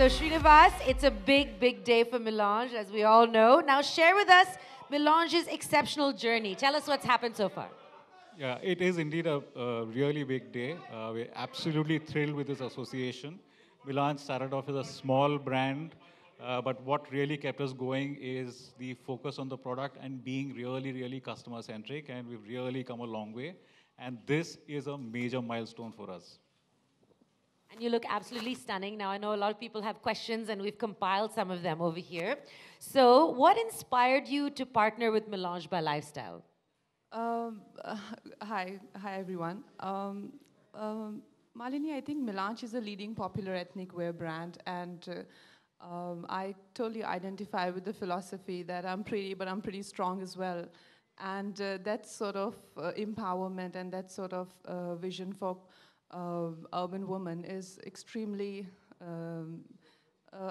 So Srinivas, it's a big, big day for Melange, as we all know. Now share with us Melange's exceptional journey. Tell us what's happened so far. Yeah, it is indeed a really big day. We're absolutely thrilled with this association. Milan started off as a small brand, but what really kept us going is the focus on the product and being really, really customer centric. And we've really come a long way. And this is a major milestone for us. And you look absolutely stunning. Now, I know a lot of people have questions, and we've compiled some of them over here. So, what inspired you to partner with Melange by Lifestyle? Um, uh, hi everyone. Malini, I think Melange is a leading popular ethnic wear brand, and I totally identify with the philosophy that I'm pretty, but I'm pretty strong as well. And that sort of empowerment and that sort of vision for urban women is extremely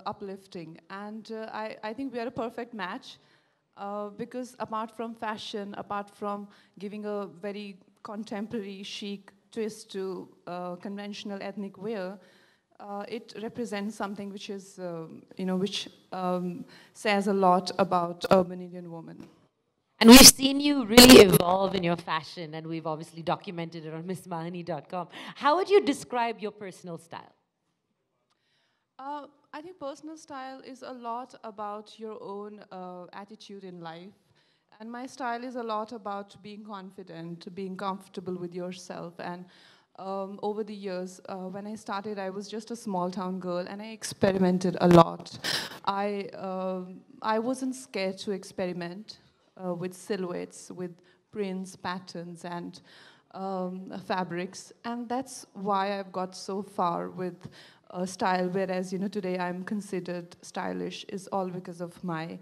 uplifting. And I think we are a perfect match because apart from fashion, apart from giving a very contemporary chic twist to conventional ethnic wear, it represents something which is, which says a lot about urban Indian women. And we've seen you really evolve in your fashion, and we've obviously documented it on MissMahani.com. How would you describe your personal style? I think personal style is a lot about your own attitude in life. And my style is a lot about being confident, being comfortable with yourself. And over the years, when I started, I was just a small town girl and I experimented a lot. I wasn't scared to experiment with silhouettes, with prints, patterns, and fabrics. And that's why I've got so far with style, whereas today I'm considered stylish, is all because of my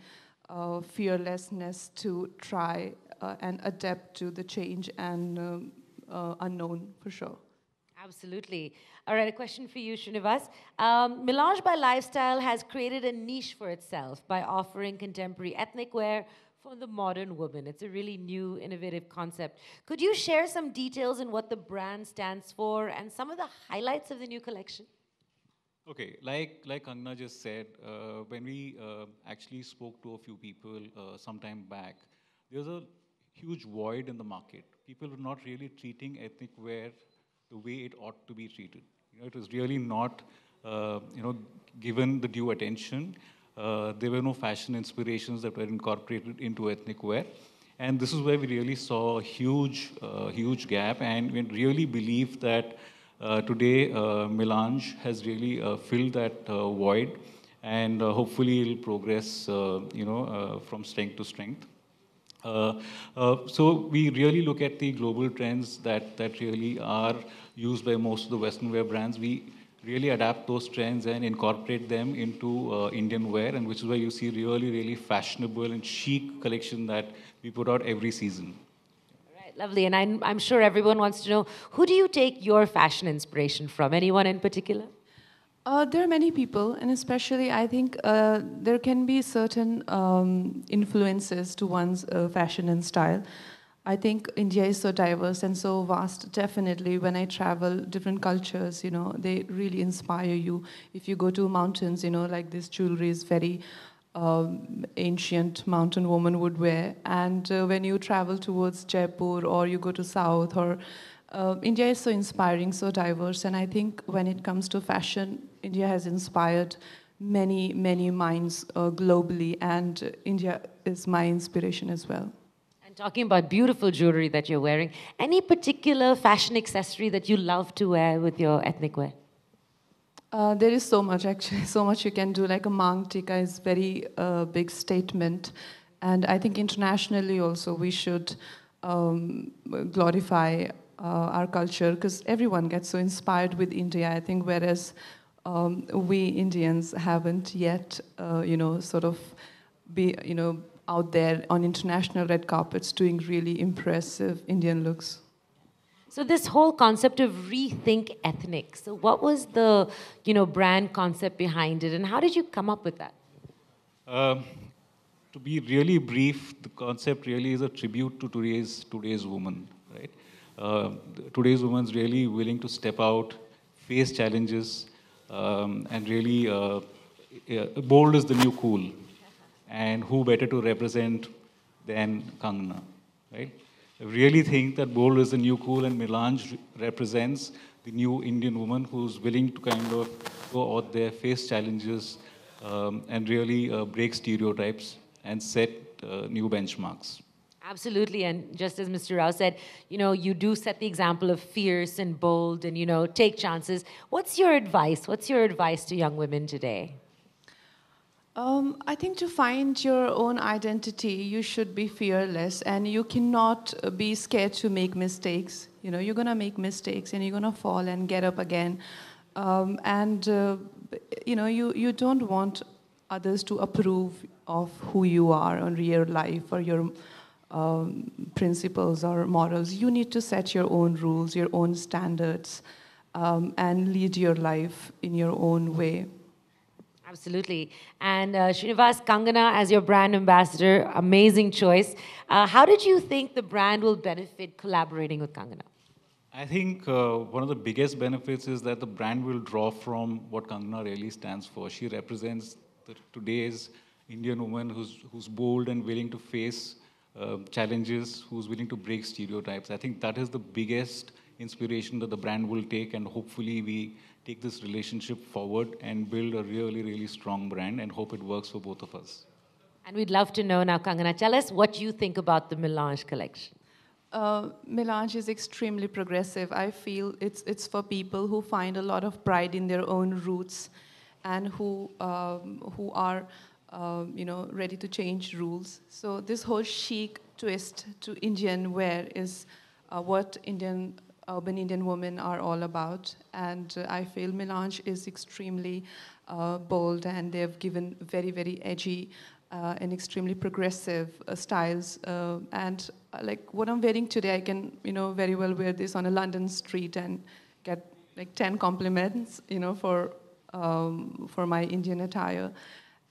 fearlessness to try and adapt to the change and unknown for sure. Absolutely. All right, a question for you, Srinivas. Melange by Lifestyle has created a niche for itself by offering contemporary ethnic wear for the modern woman. It's a really new, innovative concept. Could you share some details on what the brand stands for and some of the highlights of the new collection? Okay, like Angna just said, when we actually spoke to a few people some time back, there's a huge void in the market. People were not really treating ethnic wear the way it ought to be treated. It was really not, given the due attention. There were no fashion inspirations that were incorporated into ethnic wear. And this is where we really saw a huge gap, and we really believe that today Melange has really filled that void, and hopefully it'll progress, from strength to strength. So we really look at the global trends that really are used by most of the Western wear brands. We really adapt those trends and incorporate them into Indian wear, and which is why you see really, really fashionable and chic collection that we put out every season. All right, lovely. And I'm sure everyone wants to know, who do you take your fashion inspiration from? Anyone in particular? There are many people, and especially I think there can be certain influences to one's fashion and style. I think India is so diverse and so vast. Definitely, when I travel, different cultures, they really inspire you. If you go to mountains, like this jewelry is very ancient mountain woman would wear. And when you travel towards Jaipur or you go to South or India is so inspiring, so diverse, and I think when it comes to fashion, India has inspired many, many minds globally, and India is my inspiration as well. And talking about beautiful jewelry that you're wearing, any particular fashion accessory that you love to wear with your ethnic wear? There is so much, actually, so much you can do. Like a Mang Tika is very big statement, and I think internationally also we should glorify our culture, because everyone gets so inspired with India, I think, whereas we Indians haven't yet, sort of be, out there on international red carpets doing really impressive Indian looks. So this whole concept of rethink ethnic. So what was the, brand concept behind it, and how did you come up with that? Um, to be really brief, the concept really is a tribute to today's woman, right? Today's woman is really willing to step out, face challenges, and really bold is the new cool, and who better to represent than Kangana, right? I really think that bold is the new cool, and Melange represents the new Indian woman who's willing to kind of go out there, face challenges, and really break stereotypes and set new benchmarks. Absolutely, and just as Mr. Rao said, you do set the example of fierce and bold and, take chances. What's your advice? What's your advice to young women today? I think to find your own identity, you should be fearless, and you cannot be scared to make mistakes. You're gonna make mistakes, and you're gonna fall and get up again. You don't want others to approve of who you are on real life or your principles or morals. You need to set your own rules, your own standards, and lead your life in your own way. Absolutely. And Srinivas, Kangana as your brand ambassador, amazing choice. How did you think the brand will benefit collaborating with Kangana? I think one of the biggest benefits is that the brand will draw from what Kangana really stands for. She represents today's Indian woman who's bold and willing to face challenges, who's willing to break stereotypes. I think that is the biggest inspiration that the brand will take, and hopefully we take this relationship forward and build a really, really strong brand, and hope it works for both of us. And we'd love to know now, Kangana, tell us what you think about the Melange collection. Melange is extremely progressive. I feel it's for people who find a lot of pride in their own roots, and who are ready to change rules. So this whole chic twist to Indian wear is what urban Indian women are all about. And I feel Melange is extremely bold, and they've given very, very edgy and extremely progressive styles. Like what I'm wearing today, I can, very well wear this on a London street and get like 10 compliments, for my Indian attire.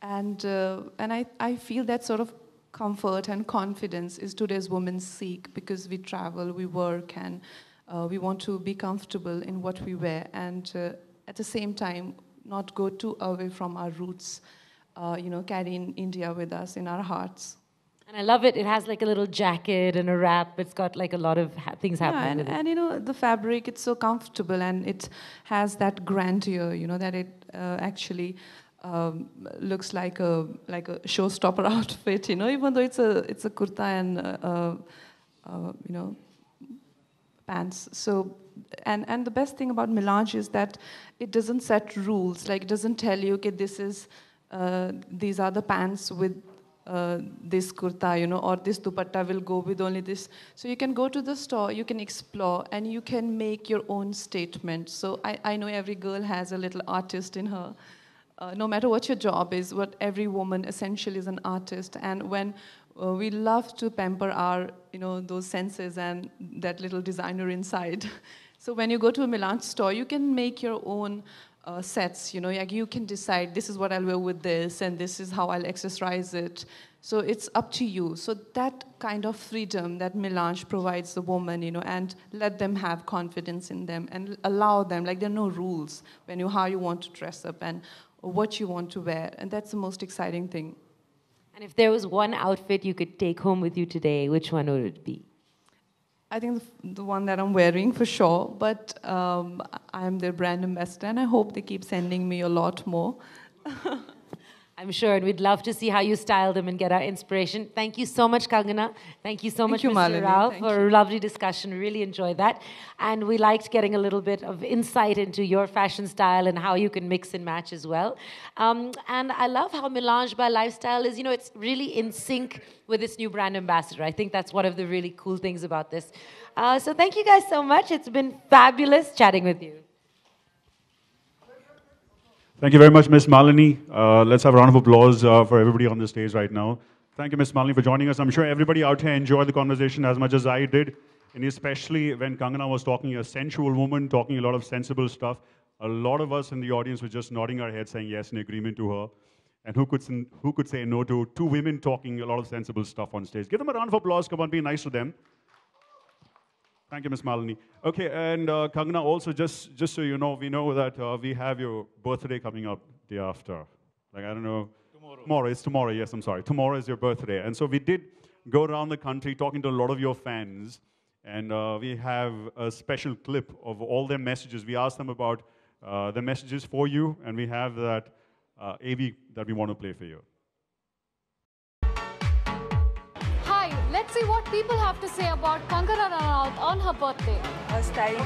And I feel that sort of comfort and confidence is today's women seek, because we travel, we work, and we want to be comfortable in what we wear, and at the same time not go too away from our roots, carrying India with us in our hearts. And I love it. It has like a little jacket and a wrap. It's got like a lot of things happening. Yeah, and the fabric, it's so comfortable, and it has that grandeur, that it actually looks like a showstopper outfit, even though it's a kurta and pants. So, and the best thing about Melange is that it doesn't set rules. Like, it doesn't tell you, okay, these are the pants with this kurta, or this dupatta will go with only this. So you can go to the store, you can explore, and you can make your own statement. So I know every girl has a little artist in her. No matter what your job is, what every woman essentially is an artist. And when we love to pamper our, those senses and that little designer inside. So when you go to a Melange store, you can make your own sets, like you can decide, this is what I'll wear with this, and this is how I'll accessorize it. So it's up to you. So that kind of freedom that Melange provides the woman, and let them have confidence in them, and allow them, like there are no rules when how you want to dress up and what you want to wear, and that's the most exciting thing. And if there was one outfit you could take home with you today, which one would it be? I think the one that I'm wearing for sure, but I'm their brand ambassador, and I hope they keep sending me a lot more. I'm sure, and we'd love to see how you style them and get our inspiration. Thank you so much, Kangana. Thank you so much, Mr. Rao, for a lovely discussion. Really enjoyed that. And we liked getting a little bit of insight into your fashion style and how you can mix and match as well. And I love how Melange by Lifestyle is, it's really in sync with this new brand ambassador. I think that's one of the really cool things about this. So thank you guys so much. It's been fabulous chatting with you. Thank you very much, Ms. Malini. Let's have a round of applause for everybody on the stage right now. Thank you, Ms. Malini, for joining us. I'm sure everybody out here enjoyed the conversation as much as I did, and especially when Kangana was talking, a sensual woman, talking a lot of sensible stuff. A lot of us in the audience were just nodding our heads, saying yes in agreement to her. And who could say no to two women talking a lot of sensible stuff on stage? Give them a round of applause. Come on, be nice to them. Thank you, Ms. Malini. Okay, and Kangana, also, just so you know, we know that we have your birthday coming up day after. Like, I don't know. Tomorrow. Tomorrow, it's tomorrow, yes, I'm sorry. Tomorrow is your birthday. And so we did go around the country talking to a lot of your fans. And we have a special clip of all their messages. We asked them about the messages for you. And we have that AV that we want to play for you. Hi, let's see what people have to say about Kangana Ranaut on her birthday. Her style,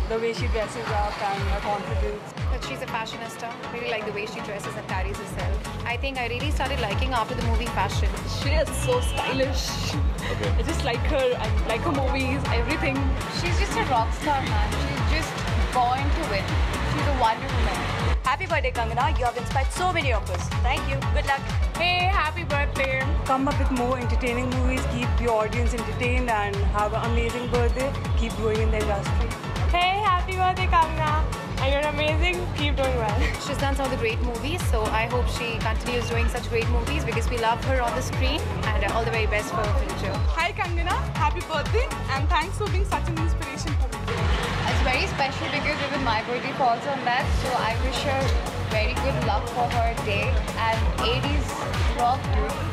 the way she dresses up and her confidence. That she's a fashionista. Really like the way she dresses and carries herself. I think I really started liking after the movie Fashion. She is so stylish. Okay. I just like her and like her movies, everything. She's just a rock star, man. She's just born to win. She's a Wonder Woman. Happy birthday, Kangana. You have inspired so many of us. Thank you. Good luck. Hey, happy birthday. Come up with more entertaining movies, keep your audience entertained and have an amazing birthday. Keep growing in the industry. Hey, happy birthday, Kangana. And you're amazing. Keep doing well. She's done some of the great movies, so I hope she continues doing such great movies because we love her on the screen, and all the very best for her future. Hi Kangana, happy birthday and thanks for being such an inspiration for me. It's very special because even my birthday falls on that, so I wish her very good luck for her day and 80s rock.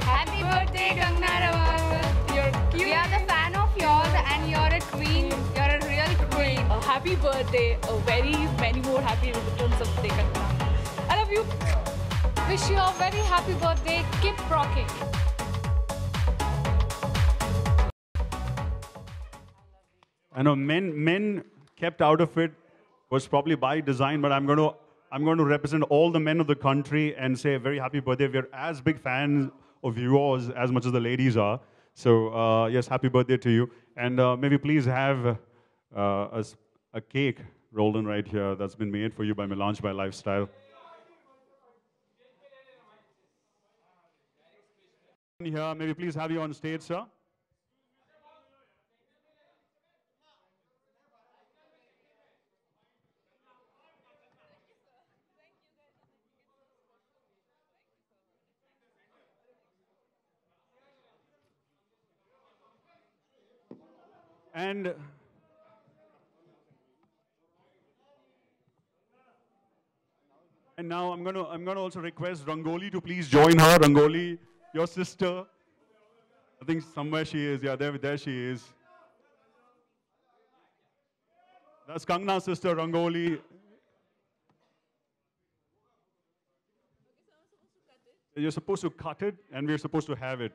Happy birthday, Kangana Ranaut. You're cute. We are the fan of yours and you're a queen. You're a real queen. A happy birthday, a very many more happy returns of the day, Kangana. I love you. Wish you a very happy birthday. Keep rocking. I know men kept out of it was probably by design, but I'm going to represent all the men of the country and say a very happy birthday. We're as big fans of yours as much as the ladies are. So yes, happy birthday to you. And maybe please have a cake rolled in right here that's been made for you by Melange by Lifestyle. Here, maybe please have you on stage, sir. And now I'm gonna also request Rangoli to please join her. Rangoli, your sister. I think somewhere she is. Yeah, there she is. That's Kangana's sister, Rangoli. You're supposed to cut it, and we're supposed to have it.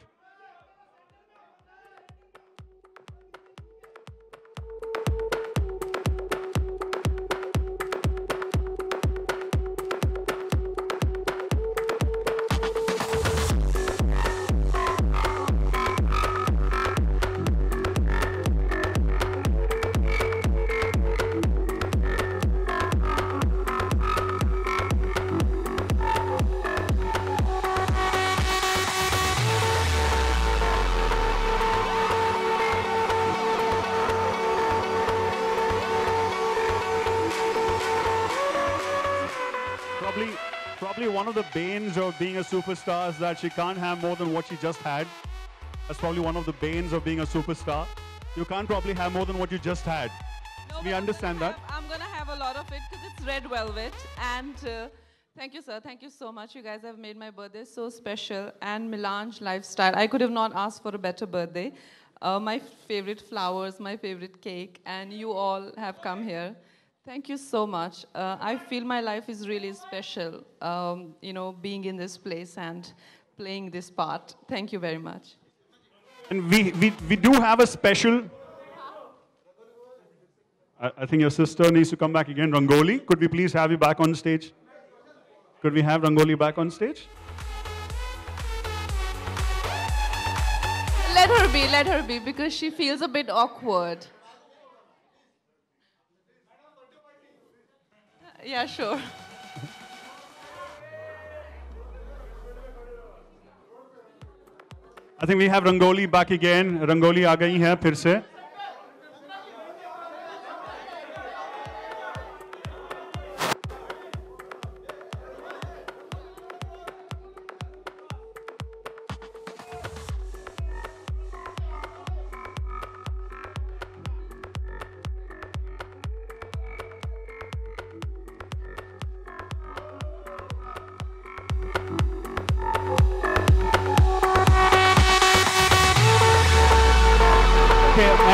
Probably one of the banes of being a superstar is that she can't have more than what she just had. That's probably one of the banes of being a superstar. You can't probably have more than what you just had. No, We understand that. I'm gonna have a lot of it because it's red velvet. And thank you, sir. Thank you so much. You guys have made my birthday so special. And Melange Lifestyle. I could have not asked for a better birthday. My favorite flowers, my favorite cake, and you all have come here. Thank you so much. I feel my life is really special, you know, being in this place and playing this part. Thank you very much. And we do have a special. I think your sister needs to come back again. Rangoli, could we please have you back on stage? Could we have Rangoli back on stage? Let her be, because she feels a bit awkward. Yeah, sure. I think we have Rangoli back again. Rangoli आ गई है फिर से.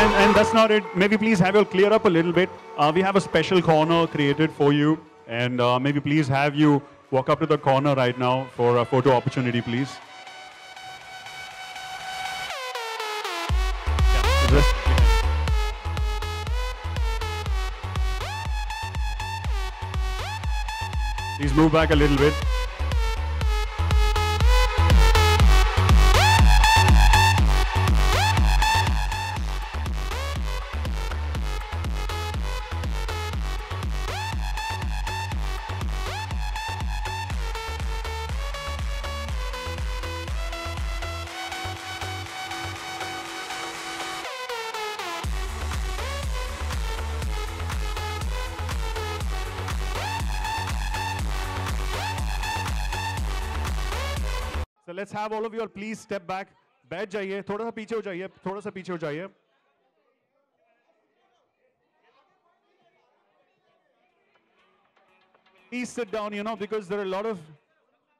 And that's not it. Maybe please have you clear up a little bit. We have a special corner created for you. And maybe please have you walk up to the corner right now for a photo opportunity, please. Yeah, just please move back a little bit. So let's have all of you all please step back. बैठ जाइए, थोड़ा सा पीछे हो जाइए, थोड़ा सा पीछे हो जाइए. Please sit down, you know, because there are a lot of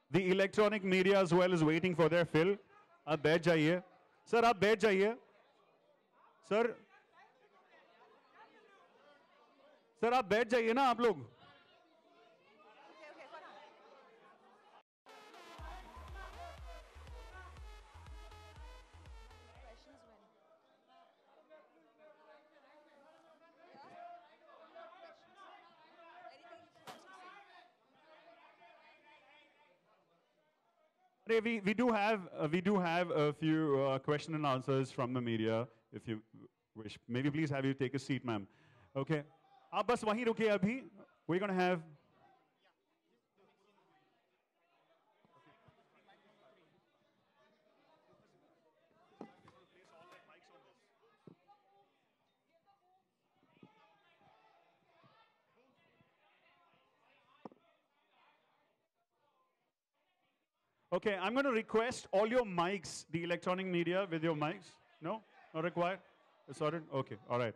the electronic media as well is waiting for their fill. आप बैठ जाइए. Sir, आप बैठ जाइए. Sir, sir, आप बैठ जाइए ना आप लोग. We do have a few question and answers from the media, if you wish. Maybe please have you take a seat, ma'am. Okay. आप बस वहीं रुकिए अभी. We're going to have. Okay, I'm going to request all your mics, the electronic media with your mics. No? Not required? Sorted? Okay, all right.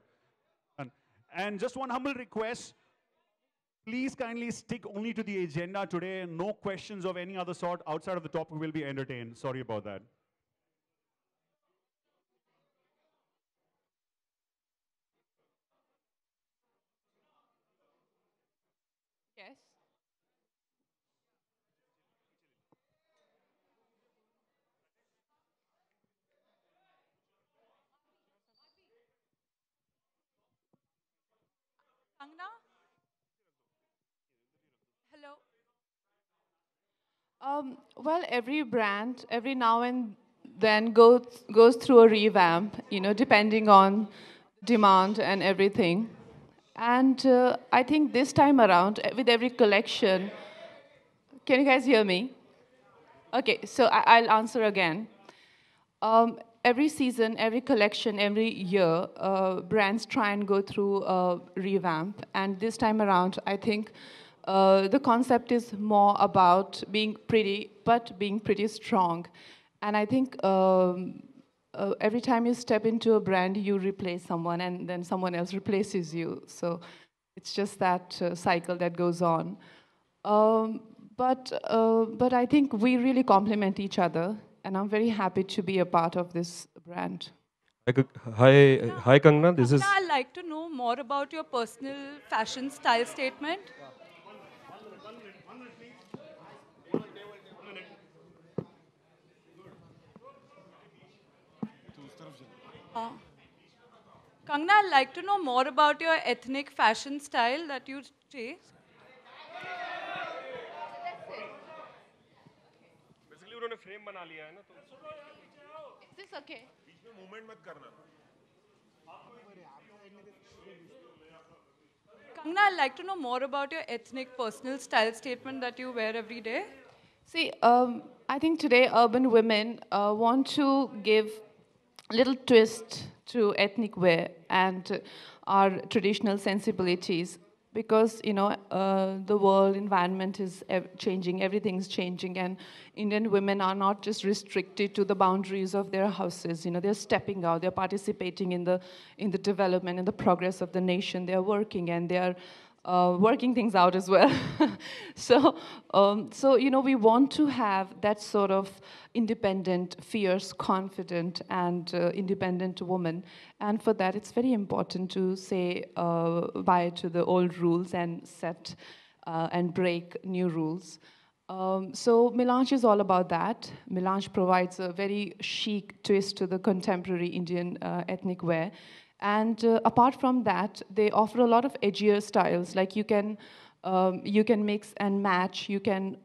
And just one humble request. Please kindly stick only to the agenda today. No questions of any other sort outside of the topic will be entertained. Sorry about that. Yes. Kangna? Hello. Well, every brand, every now and then goes through a revamp, you know, depending on demand and everything. And I think this time around, with every collection, can you guys hear me? Okay, so I'll answer again. Every season, every collection, every year, brands try and go through a revamp. And this time around, I think the concept is more about being pretty, but being pretty strong. And I think every time you step into a brand, you replace someone, and then someone else replaces you. So it's just that cycle that goes on. But I think we really complement each other, and I'm very happy to be a part of this brand. Hi, Kangna. This is. I'd like to know more about your personal fashion style statement. Kangna, I'd like to know more about your ethnic fashion style that you chase. Basically, उन्होंने frame बना लिया है ना तो. Is this okay? बीच में movement मत करना. Kangna, I'd like to know more about your ethnic personal style statement that you wear every day. See, I think today urban women want to give a little twist to ethnic wear and our traditional sensibilities, because you know the world environment is changing, everything's changing, and Indian women are not just restricted to the boundaries of their houses. You know, they're stepping out, they're participating in the development and the progress of the nation. They're working, and they're working things out as well. So you know, we want to have that sort of independent, fierce, confident, and independent woman. And for that, it's very important to say bye to the old rules and set and break new rules. So Melange is all about that. Melange provides a very chic twist to the contemporary Indian ethnic wear. And apart from that, they offer a lot of edgier styles. Like you can mix and match. You can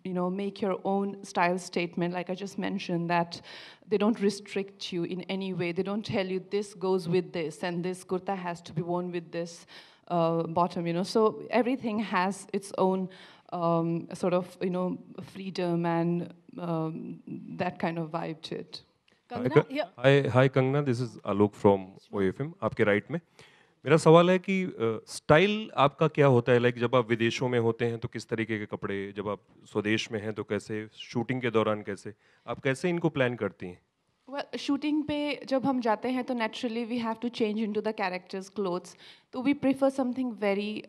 you know, make your own style statement. Like I just mentioned, that they don't restrict you in any way. They don't tell you this goes with this and this kurta has to be worn with this bottom. You know, so everything has its own sort of, you know, freedom and that kind of vibe to it. Hi Kangna, this is Alok from OFM. आपके right में मेरा सवाल है कि style आपका क्या होता है, लाइक जब आप विदेशों में होते हैं तो किस तरीके के कपड़े, जब आप स्वदेश में हैं तो कैसे, शूटिंग के दौरान कैसे, आप कैसे इनको प्लान करती हैं? Well, shooting पे जब हम जाते हैं तो naturally we have to change into the characters' clothes. तो we prefer something very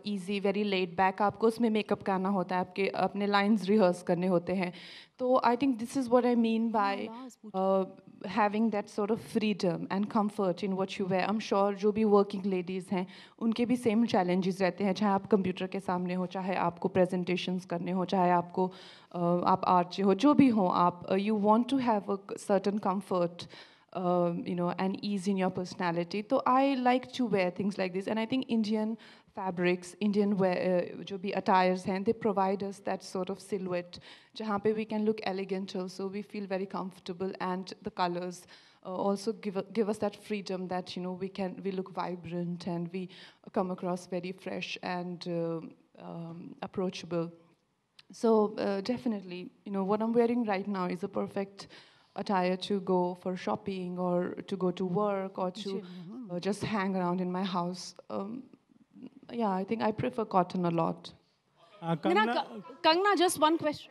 easy, very laid back. आपको उसमें makeup करना होता है, आपके अपने lines rehearse करने होते हैं. So I think this is what I mean by having that sort of freedom and comfort in what you wear. I'm sure जो भी working ladies हैं, उनके भी same challenges रहते हैं. चाहे आप computer के सामने हो, चाहे आपको presentations करने हो, चाहे आपको आप आर्च हो, जो भी हो आप, you want to have a certain comfort, you know, and ease in your personality. So I like to wear things like this, and I think Indian fabrics, Indian wear, जो भी attires हैं, they provide us that sort of silhouette, जहाँ पे we can look elegant also, we feel very comfortable, and the colors also give us that freedom that, you know, we look vibrant and we come across very fresh and approachable. So definitely, you know, what I'm wearing right now is a perfect attire to go for shopping or to go to work or to just hang around in my house. Yeah, I think I prefer cotton a lot. Kangna, just one question.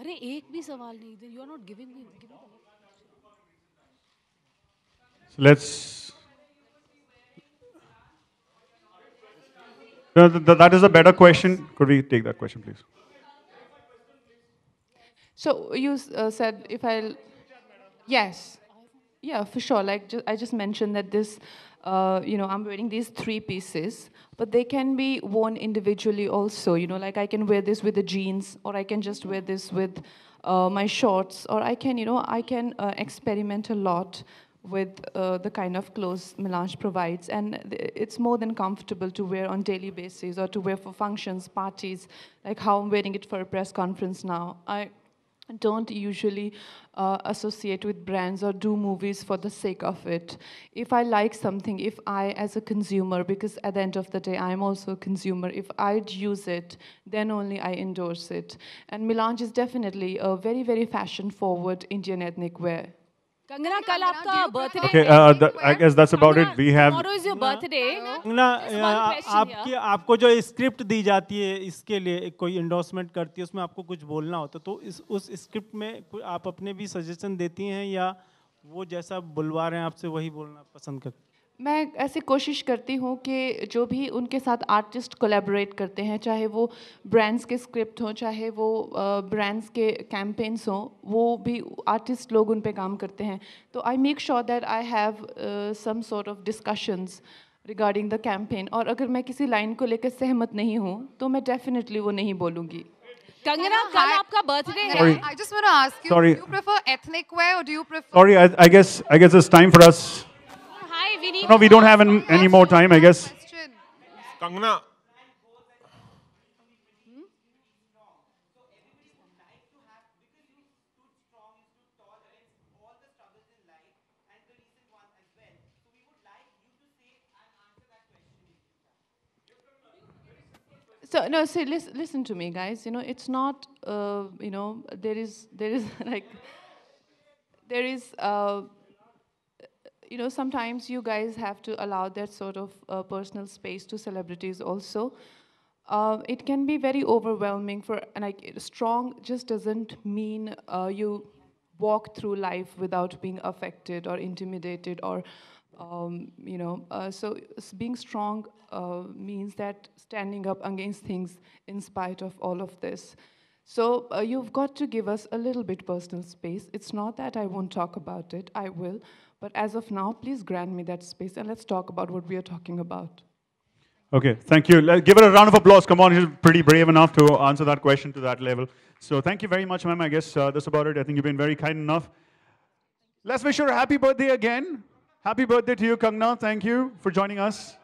अरे एक भी सवाल नहीं, then you are not giving me. Let's. No, that is a better question. Could we take that question, please? So you said if I'll. Yes. Yeah, for sure. Like I just mentioned that this, you know, I'm wearing these 3 pieces, but they can be worn individually also. You know, like I can wear this with the jeans, or I can just wear this with my shorts, or I can, you know, I can experiment a lot with the kind of clothes Melange provides, and it's more than comfortable to wear on daily basis or to wear for functions, parties, like how I'm wearing it for a press conference now. I don't usually associate with brands or do movies for the sake of it. If I like something, if I, as a consumer, because at the end of the day, I'm also a consumer, if I'd use it, then only I endorse it. And Melange is definitely a very, very fashion-forward Indian ethnic wear. Kangana, कल आपका birthday. Okay, I guess that's about it. We have. Tomorrow is your birthday. आपको जो script दी जाती है इसके लिए कोई endorsement करती है, उसमें आपको कुछ बोलना होता है, तो उस स्क्रिप्ट में आप अपने भी सजेशन देती हैं या वो जैसा बुलवा रहे हैं आपसे वही बोलना पसंद करती हैं? मैं ऐसे कोशिश करती हूँ कि जो भी उनके साथ आर्टिस्ट कोलैबोरेट करते हैं, चाहे वो ब्रांड्स के स्क्रिप्ट हो, चाहे वो ब्रांड्स के कैंपेन्स हो, वो भी आर्टिस्ट लोग उन पे काम करते हैं. तो I make sure that I have some sort of discussions regarding the campaign, और अगर मैं किसी लाइन को लेकर सहमत नहीं हूँ तो मैं डेफिनेटली वो नहीं बोलूँगी. Kangana, कल आपका birthday है. I just want to ask you, Sorry. do you prefer ethnic wear or do you prefer... Sorry, I guess it's time for us. Hi, we need. No, we don't have any more time, I guess. Kangana. So no, see, listen to me, guys. You know, it's not. You know, there is like, there is. You know, sometimes you guys have to allow that sort of personal space to celebrities also. It can be very overwhelming for, and like, strong just doesn't mean you walk through life without being affected or intimidated or, being strong means that standing up against things in spite of all of this. So you've got to give us a little bit personal space. It's not that I won't talk about it, I will. But as of now, please grant me that space and let's talk about what we are talking about. Okay, thank you. Give her a round of applause. Come on, she's pretty brave enough to answer that question to that level. So thank you very much, ma'am. I guess that's about it. I think you've been very kind enough. Let's wish her a happy birthday again. Happy birthday to you, Kangna. Thank you for joining us.